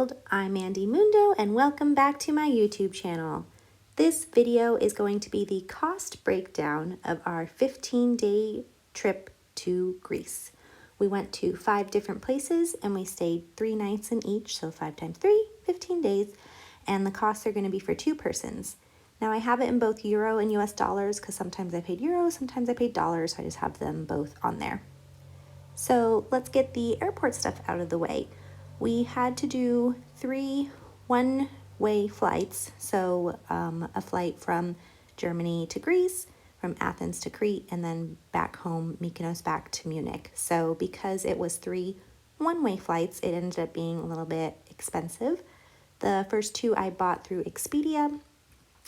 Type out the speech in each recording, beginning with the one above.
world, I'm Mandy Mundo and welcome back to my YouTube channel. This video is going to be the cost breakdown of our 15-day trip to Greece. We went to 5 different places and we stayed 3 nights in each, so 5 times 3, 15 days, and the costs are going to be for 2 persons. Now I have it in both euro and US dollars because sometimes I paid euros, sometimes I paid dollars, so I just have them both on there. So let's get the airport stuff out of the way. We had to do 3 one-way flights, so a flight from Germany to Greece, from Athens to Crete, and then back home, Mykonos back to Munich. So because it was 3 one-way flights, it ended up being a little bit expensive. The first 2 I bought through Expedia,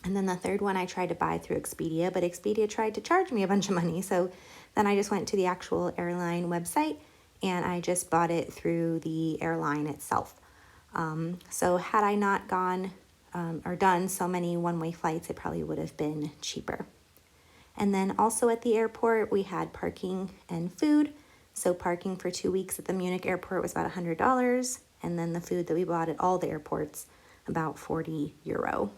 and then the third one I tried to buy through Expedia, but Expedia tried to charge me a bunch of money. So then I just went to the actual airline website and I just bought it through the airline itself. So had I not gone or done so many one-way flights, it probably would have been cheaper. And then also at the airport, we had parking and food. So parking for 2 weeks at the Munich airport was about $100. And then the food that we bought at all the airports, about 40 euro.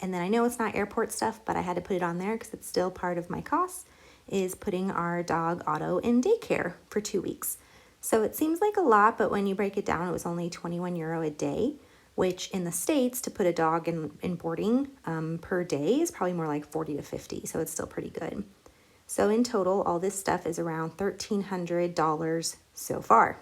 And then I know it's not airport stuff, but I had to put it on there because it's still part of my costs, is putting our dog Otto in daycare for 2 weeks. So it seems like a lot, but when you break it down, it was only 21 euro a day, which in the States, to put a dog in boarding per day is probably more like 40 to 50. So it's still pretty good. So in total, all this stuff is around $1,300 so far.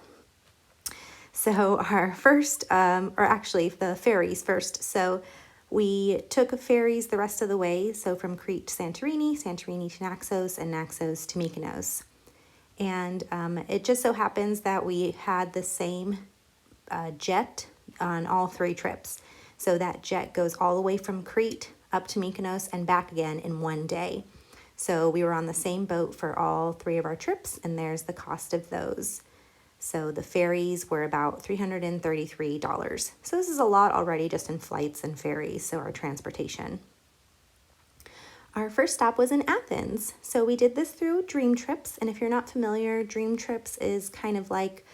So our first, or actually the ferries first. So we took ferries the rest of the way, so from Crete to Santorini, Santorini to Naxos, and Naxos to Mykonos. And it just so happens that we had the same jet on all 3 trips. So that jet goes all the way from Crete up to Mykonos and back again in 1 day. So we were on the same boat for all 3 of our trips, and there's the cost of those. So the ferries were about $333. So this is a lot already just in flights and ferries, so our transportation. Our first stop was in Athens. So we did this through Dream Trips. And if you're not familiar, Dream Trips is kind of like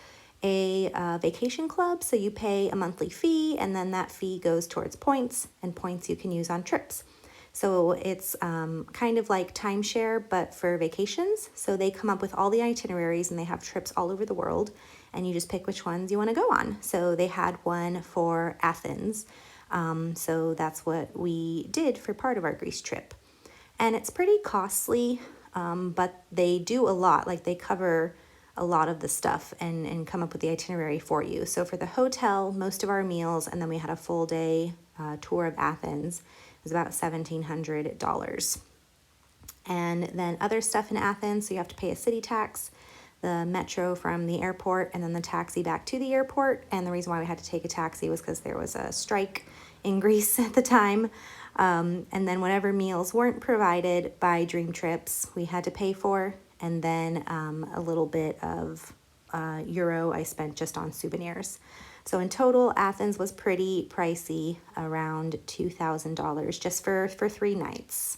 a vacation club. So you pay a monthly fee and then that fee goes towards points, and points you can use on trips. So it's kind of like timeshare, but for vacations. So they come up with all the itineraries and they have trips all over the world and you just pick which ones you want to go on. So they had one for Athens. So that's what we did for part of our Greece trip. And it's pretty costly, but they do a lot. Like they cover a lot of the stuff and come up with the itinerary for you. So for the hotel, most of our meals, and then we had a full day tour of Athens, was about $1,700. And then other stuff in Athens, so you have to pay a city tax, the metro from the airport, and then the taxi back to the airport. And the reason why we had to take a taxi was because there was a strike in Greece at the time. And then whatever meals weren't provided by Dream Trips, we had to pay for. And then a little bit of euro I spent just on souvenirs. So in total, Athens was pretty pricey, around $2,000 just for 3 nights.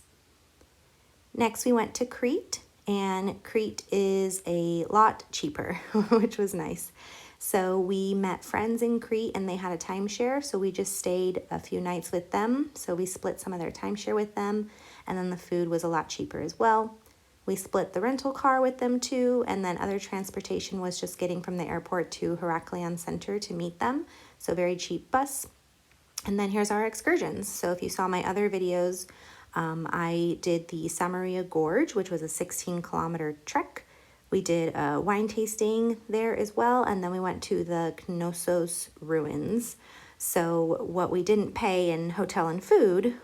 Next, we went to Crete, and Crete is a lot cheaper, which was nice. So we met friends in Crete, and they had a timeshare, so we just stayed a few nights with them. So we split some of their timeshare with them, and then the food was a lot cheaper as well. We split the rental car with them too, and then other transportation was just getting from the airport to Heraklion Center to meet them. So very cheap bus. And then here's our excursions. So if you saw my other videos, I did the Samaria Gorge, which was a 16-kilometer trek. We did a wine tasting there as well, and then we went to the Naxos ruins. So what we didn't pay in hotel and food,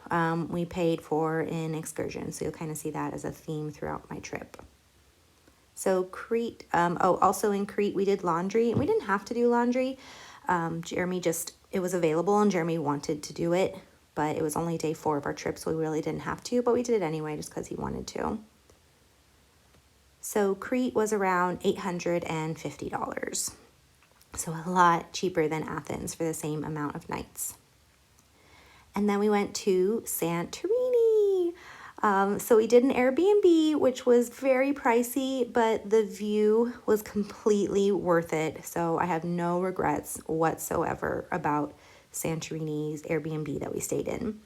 we paid for in excursion. So you'll kind of see that as a theme throughout my trip. So Crete, also in Crete, we did laundry. And we didn't have to do laundry. It was available and Jeremy wanted to do it. But it was only day 4 of our trip, so we really didn't have to. But we did it anyway just because he wanted to. So Crete was around $850. So a lot cheaper than Athens for the same amount of nights. And then we went to Santorini. So we did an Airbnb, which was very pricey, but the view was completely worth it. So I have no regrets whatsoever about Santorini's Airbnb that we stayed in.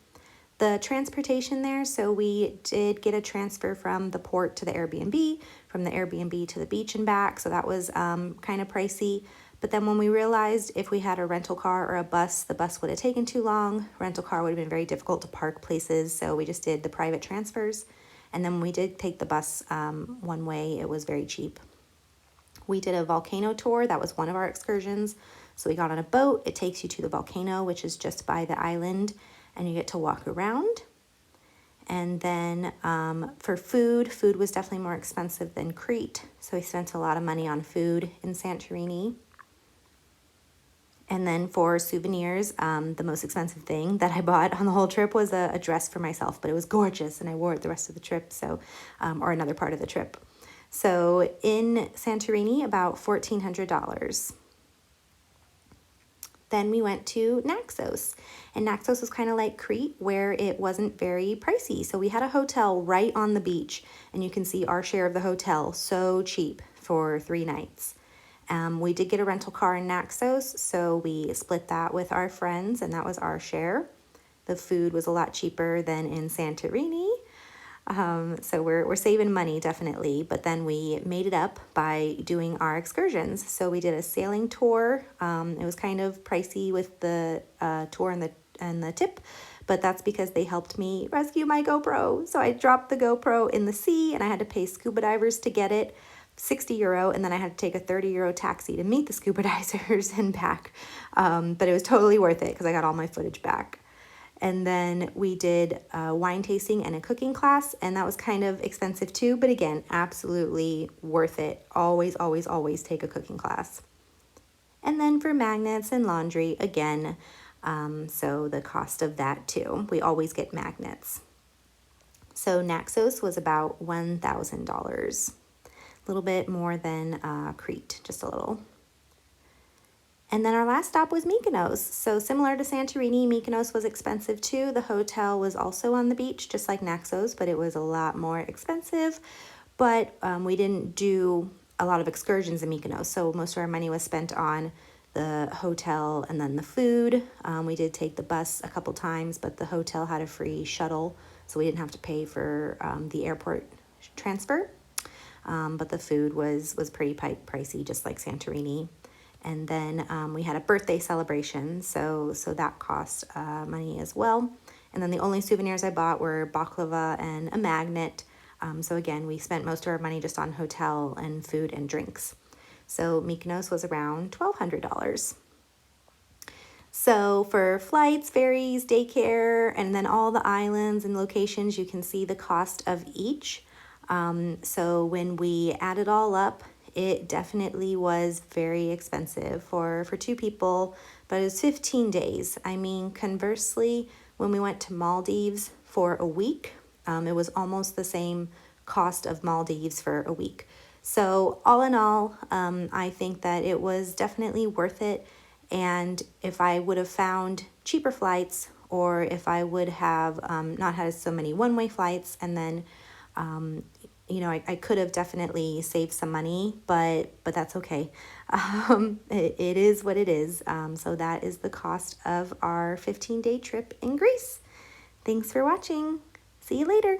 The transportation there, so we did get a transfer from the port to the Airbnb, from the Airbnb to the beach and back, so that was kind of pricey. But then when we realized if we had a rental car or a bus, the bus would have taken too long. Rental car would have been very difficult to park places, so we just did the private transfers. And then when we did take the bus one way, it was very cheap. We did a volcano tour. That was one of our excursions. So we got on a boat. It takes you to the volcano, which is just by the island, and you get to walk around. And then for food was definitely more expensive than Crete. So we spent a lot of money on food in Santorini. And then for souvenirs, the most expensive thing that I bought on the whole trip was a dress for myself, but it was gorgeous and I wore it the rest of the trip, so or another part of the trip. So in Santorini, about $1,400. Then we went to Naxos, and Naxos was kind of like Crete, where it wasn't very pricey. So we had a hotel right on the beach, and you can see our share of the hotel, so cheap for 3 nights. We did get a rental car in Naxos, so we split that with our friends, and that was our share. The food was a lot cheaper than in Santorini, so we're saving money, definitely. But then we made it up by doing our excursions. So we did a sailing tour. It was kind of pricey with the tour and the tip, but that's because they helped me rescue my GoPro. So I dropped the GoPro in the sea, and I had to pay scuba divers to get it. €60, and then I had to take a €30 taxi to meet the scuba divers and back. But it was totally worth it because I got all my footage back. And then we did a wine tasting and a cooking class, and that was kind of expensive too, but again, absolutely worth it. Always, always, always take a cooking class. And then for magnets and laundry, again, so the cost of that too. We always get magnets. So Naxos was about $1,000. A little bit more than Crete, just a little. And then our last stop was Mykonos. So similar to Santorini, Mykonos was expensive too. The hotel was also on the beach, just like Naxos, but it was a lot more expensive. But we didn't do a lot of excursions in Mykonos, so most of our money was spent on the hotel and then the food. We did take the bus a couple times, but the hotel had a free shuttle, so we didn't have to pay for the airport transfer. But the food was pretty pricey, just like Santorini. And then we had a birthday celebration, so that cost money as well. And then the only souvenirs I bought were baklava and a magnet. So again, we spent most of our money just on hotel and food and drinks. So Mykonos was around $1,200. So for flights, ferries, daycare, and then all the islands and locations, you can see the cost of each. So when we add it all up, it definitely was very expensive for 2 people, but it was 15 days. I mean, conversely, when we went to Maldives for a week, it was almost the same cost of Maldives for a week. So all in all, I think that it was definitely worth it. And if I would have found cheaper flights, or if I would have not had so many one-way flights, and then I could have definitely saved some money, but that's okay. It is what it is. So that is the cost of our 15-day trip in Greece. Thanks for watching. See you later.